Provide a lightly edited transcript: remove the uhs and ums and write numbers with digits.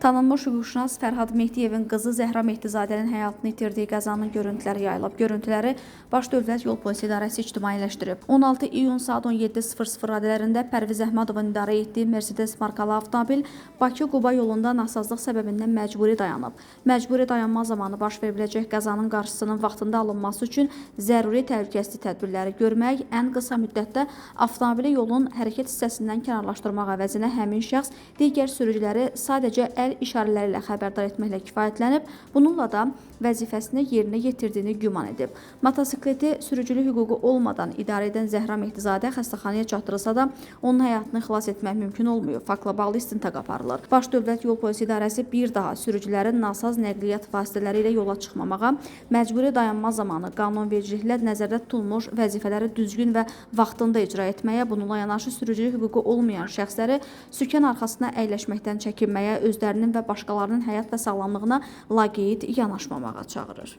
Tanınmış hüquqşünas Fərhad Mehdiyevin qızı Zəhra Mehdizadənin həyatını itirdiyi qəzanın görüntüləri yayılıb. Görüntüləri Baş Dövlət Yol Polisi İdarəsi ictimailəşdirib. 16 iyun saat 17:00 radələrində Pərviz Əhmədovun idarə etdiyi Mercedes markalı avtomobil Bakı-Quba yolunda nasazlıq səbəbindən məcburi dayanıb. Məcburi dayanma zamanı baş veriləcək qəzanın qarşısının vaxtında alınması üçün zəruri təhlükəsizlik tədbirləri görmək, ən qısa müddətdə avtomobili yolun hərəkət hissəsindən kənarlaşdırmaq əvəzinə həmin şəxs digər sürücüləri sadəcə əl işarələri ilə xəbərdar etməklə kifayətlənib, bununla da vəzifəsini yerinə yetirdiyini güman edib. Motosikleti sürücülük hüququ olmadan idarə edən Zəhra Mehdizadə xəstəxanaya çatdırılsa da, onun həyatını xilas etmək mümkün olmuyor. Faktla bağlı istintaq aparılır. Baş Dövlət Yol Polisi İdarəsi bir daha sürücülərin nasaz nəqliyyat vasitələri ilə yola çıxmamağa, məcburi dayanma zamanı qanunvericiliklə nəzərdə tutulmuş vəzifələri düzgün və vaxtında icra etməyə, bununla yanaşı sürücülük hüququ olmayan şəxsləri sükan arxasına əyləşməkdən çəkinməyə, özlərinin və başqalarının həyat və sağlamlığına laqeyd yanaşmamağa çağırır.